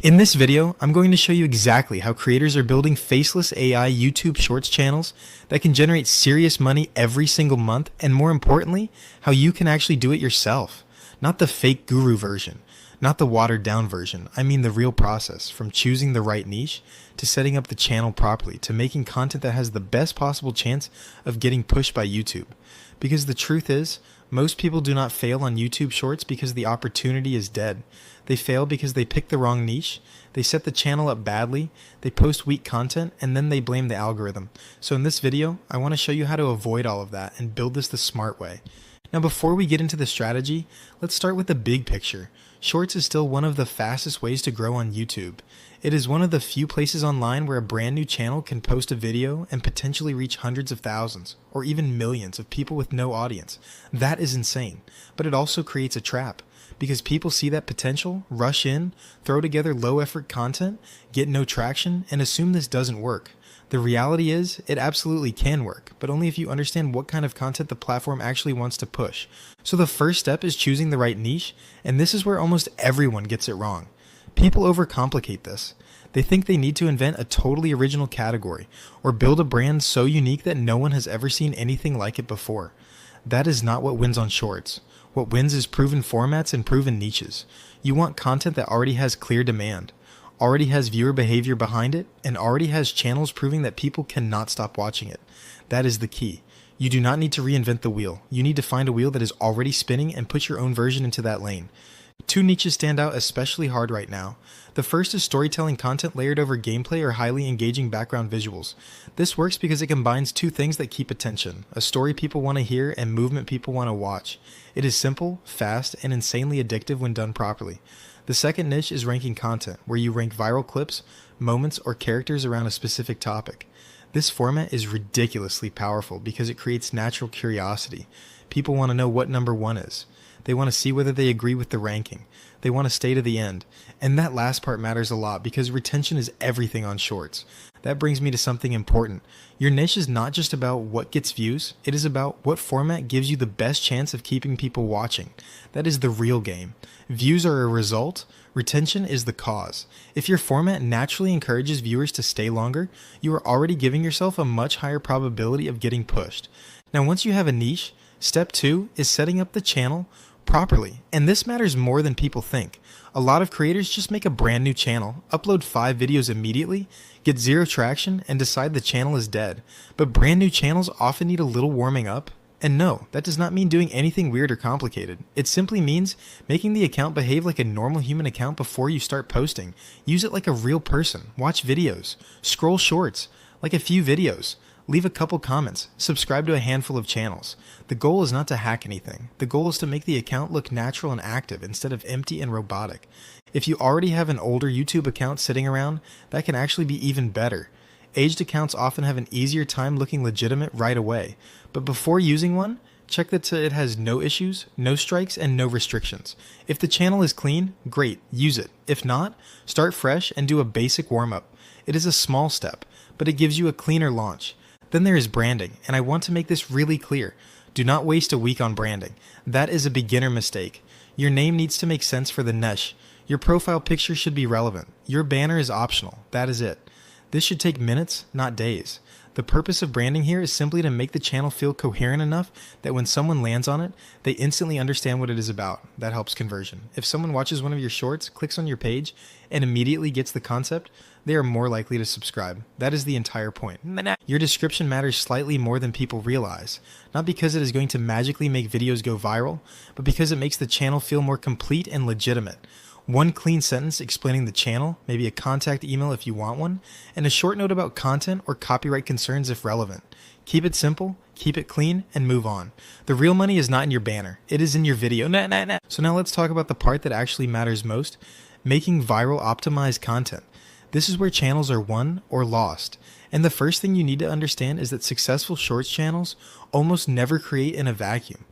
In this video, I'm going to show you exactly how creators are building faceless AI YouTube Shorts channels that can generate serious money every single month, and more importantly, how you can actually do it yourself. Not the fake guru version, not the watered down version. I mean the real process, from choosing the right niche, to setting up the channel properly, to making content that has the best possible chance of getting pushed by YouTube. Because the truth is, most people do not fail on YouTube Shorts because the opportunity is dead. They fail because they pick the wrong niche, they set the channel up badly, they post weak content, and then they blame the algorithm. So in this video, I want to show you how to avoid all of that and build this the smart way. Now before we get into the strategy, let's start with the big picture. Shorts is still one of the fastest ways to grow on YouTube. It is one of the few places online where a brand new channel can post a video and potentially reach hundreds of thousands, or even millions of people with no audience. That is insane, but it also creates a trap. Because people see that potential, rush in, throw together low-effort content, get no traction, and assume this doesn't work. The reality is, it absolutely can work, but only if you understand what kind of content the platform actually wants to push. So the first step is choosing the right niche, and this is where almost everyone gets it wrong. People overcomplicate this. They think they need to invent a totally original category, or build a brand so unique that no one has ever seen anything like it before. That is not what wins on Shorts. What wins is proven formats and proven niches. You want content that already has clear demand, already has viewer behavior behind it, and already has channels proving that people cannot stop watching it. That is the key. You do not need to reinvent the wheel. You need to find a wheel that is already spinning and put your own version into that lane. Two niches stand out especially hard right now. The first is storytelling content layered over gameplay or highly engaging background visuals. This works because it combines two things that keep attention: a story people want to hear and movement people want to watch. It is simple, fast, and insanely addictive when done properly. The second niche is ranking content, where you rank viral clips, moments, or characters around a specific topic. This format is ridiculously powerful because it creates natural curiosity. People want to know what number one is. They want to see whether they agree with the ranking. They want to stay to the end. And that last part matters a lot because retention is everything on Shorts. That brings me to something important. Your niche is not just about what gets views, it is about what format gives you the best chance of keeping people watching. That is the real game. Views are a result, retention is the cause. If your format naturally encourages viewers to stay longer, you are already giving yourself a much higher probability of getting pushed. Now once you have a niche, step 2 is setting up the channel properly, and this matters more than people think. A lot of creators just make a brand new channel, upload 5 videos immediately, get 0 traction, and decide the channel is dead. But brand new channels often need a little warming up. And no, that does not mean doing anything weird or complicated. It simply means making the account behave like a normal human account before you start posting. Use it like a real person. Watch videos. Scroll shorts. Like a few videos. Leave a couple comments. Subscribe to a handful of channels. The goal is not to hack anything. The goal is to make the account look natural and active instead of empty and robotic. If you already have an older YouTube account sitting around, that can actually be even better. Aged accounts often have an easier time looking legitimate right away. But before using one, check that it has no issues, no strikes, and no restrictions. If the channel is clean, great, use it. If not, start fresh and do a basic warm-up. It is a small step, but it gives you a cleaner launch. Then there is branding, and I want to make this really clear. Do not waste a week on branding. That is a beginner mistake. Your name needs to make sense for the niche. Your profile picture should be relevant. Your banner is optional. That is it. This should take minutes, not days. The purpose of branding here is simply to make the channel feel coherent enough that when someone lands on it, they instantly understand what it is about. That helps conversion. If someone watches one of your shorts, clicks on your page, and immediately gets the concept, they are more likely to subscribe. That is the entire point. Your description matters slightly more than people realize. Not because it is going to magically make videos go viral, but because it makes the channel feel more complete and legitimate. One clean sentence explaining the channel, maybe a contact email if you want one, and a short note about content or copyright concerns if relevant. Keep it simple, keep it clean, and move on. The real money is not in your banner, it is in your video. So now let's talk about the part that actually matters most: making viral optimized content. This is where channels are won or lost. And the first thing you need to understand is that successful shorts channels almost never create in a vacuum.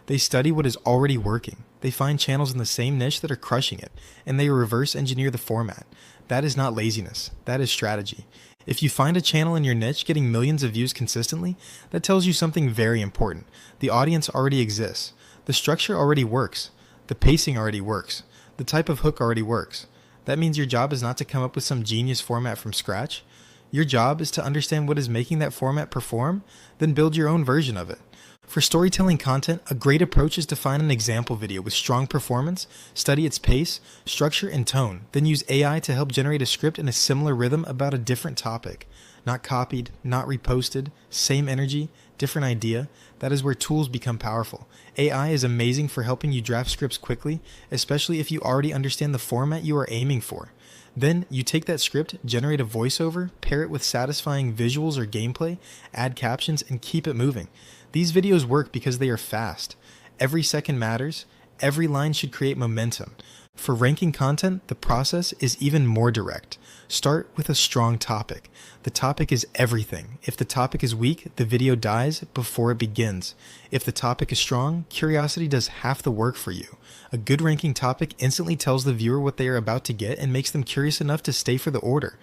They study what is already working. They find channels in the same niche that are crushing it, and they reverse engineer the format. That is not laziness, that is strategy. If you find a channel in your niche getting millions of views consistently, that tells you something very important. The audience already exists. The structure already works. The pacing already works. The type of hook already works. That means your job is not to come up with some genius format from scratch. Your job is to understand what is making that format perform, then build your own version of it. For storytelling content, a great approach is to find an example video with strong performance, study its pace, structure, and tone, then use AI to help generate a script in a similar rhythm about a different topic. Not copied, not reposted, same energy, different idea. That is where tools become powerful. AI is amazing for helping you draft scripts quickly, especially if you already understand the format you are aiming for. Then you take that script, generate a voiceover, pair it with satisfying visuals or gameplay, add captions, and keep it moving. These videos work because they are fast. Every second matters. Every line should create momentum. For ranking content, the process is even more direct. Start with a strong topic. The topic is everything. If the topic is weak, the video dies before it begins. If the topic is strong, curiosity does half the work for you. A good ranking topic instantly tells the viewer what they are about to get and makes them curious enough to stay for the order.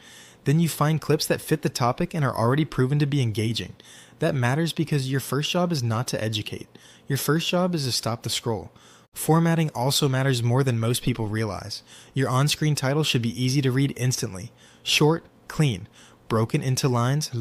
Then you find clips that fit the topic and are already proven to be engaging. That matters because your first job is not to educate. Your first job is to stop the scroll. Formatting also matters more than most people realize. Your on-screen title should be easy to read instantly. Short, clean, broken into lines,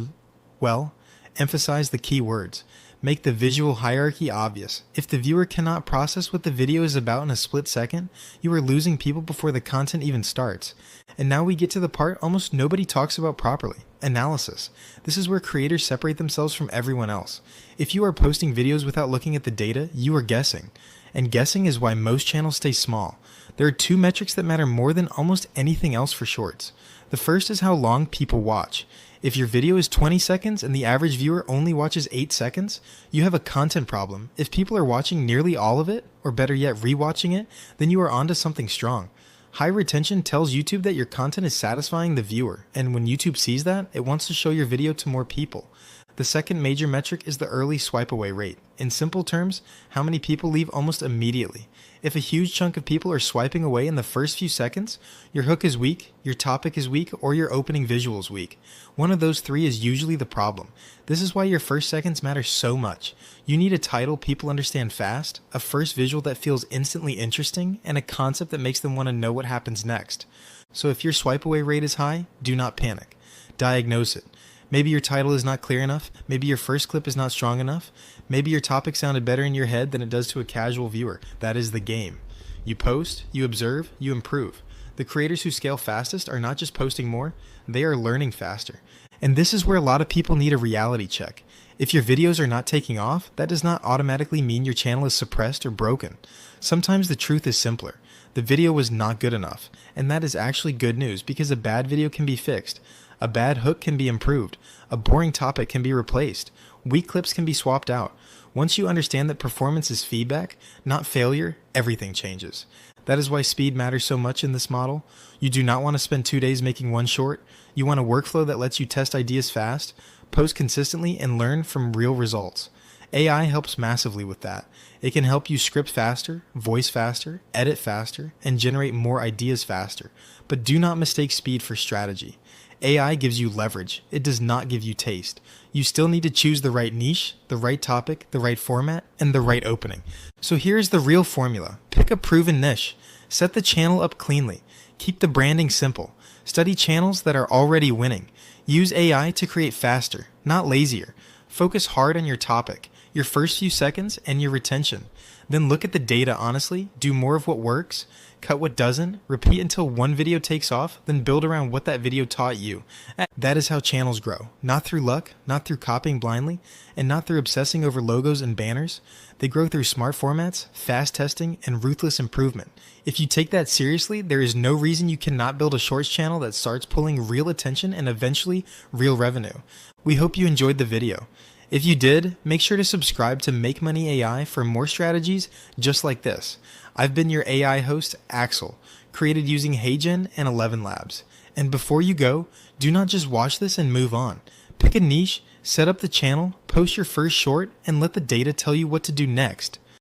emphasize the key words. Make the visual hierarchy obvious. If the viewer cannot process what the video is about in a split second, you are losing people before the content even starts. And now we get to the part almost nobody talks about properly. Analysis. This is where creators separate themselves from everyone else. If you are posting videos without looking at the data, you are guessing. And guessing is why most channels stay small. There are two metrics that matter more than almost anything else for shorts. The first is how long people watch. If your video is 20 seconds and the average viewer only watches 8 seconds, you have a content problem. If people are watching nearly all of it, or better yet rewatching it, then you are onto something strong. High retention tells YouTube that your content is satisfying the viewer, and when YouTube sees that, it wants to show your video to more people. The second major metric is the early swipe away rate. In simple terms, how many people leave almost immediately. If a huge chunk of people are swiping away in the first few seconds, your hook is weak, your topic is weak, or your opening visual is weak. One of those three is usually the problem. This is why your first seconds matter so much. You need a title people understand fast, a first visual that feels instantly interesting, and a concept that makes them want to know what happens next. So if your swipe away rate is high, do not panic. Diagnose it. Maybe your title is not clear enough, maybe your first clip is not strong enough, maybe your topic sounded better in your head than it does to a casual viewer. That is the game. You post, you observe, you improve. The creators who scale fastest are not just posting more, they are learning faster. And this is where a lot of people need a reality check. If your videos are not taking off, that does not automatically mean your channel is suppressed or broken. Sometimes the truth is simpler. The video was not good enough, and that is actually good news because a bad video can be fixed. A bad hook can be improved. A boring topic can be replaced. Weak clips can be swapped out. Once you understand that performance is feedback, not failure, everything changes. That is why speed matters so much in this model. You do not want to spend 2 days making one short. You want a workflow that lets you test ideas fast, post consistently, and learn from real results. AI helps massively with that. It can help you script faster, voice faster, edit faster, and generate more ideas faster. But do not mistake speed for strategy. AI gives you leverage. It does not give you taste. You still need to choose the right niche, the right topic, the right format, and the right opening. So here's the real formula. Pick a proven niche. Set the channel up cleanly. Keep the branding simple. Study channels that are already winning. Use AI to create faster, not lazier. Focus hard on your topic, your first few seconds, and your retention. Then look at the data honestly, do more of what works, cut what doesn't, repeat until one video takes off, then build around what that video taught you. That is how channels grow. Not through luck, not through copying blindly, and not through obsessing over logos and banners. They grow through smart formats, fast testing, and ruthless improvement. If you take that seriously, there is no reason you cannot build a shorts channel that starts pulling real attention and eventually real revenue. We hope you enjoyed the video. If you did, make sure to subscribe to Make Money AI for more strategies just like this. I've been your AI host, Axel, created using HeyGen and ElevenLabs. And before you go, do not just watch this and move on. Pick a niche, set up the channel, post your first short, and let the data tell you what to do next.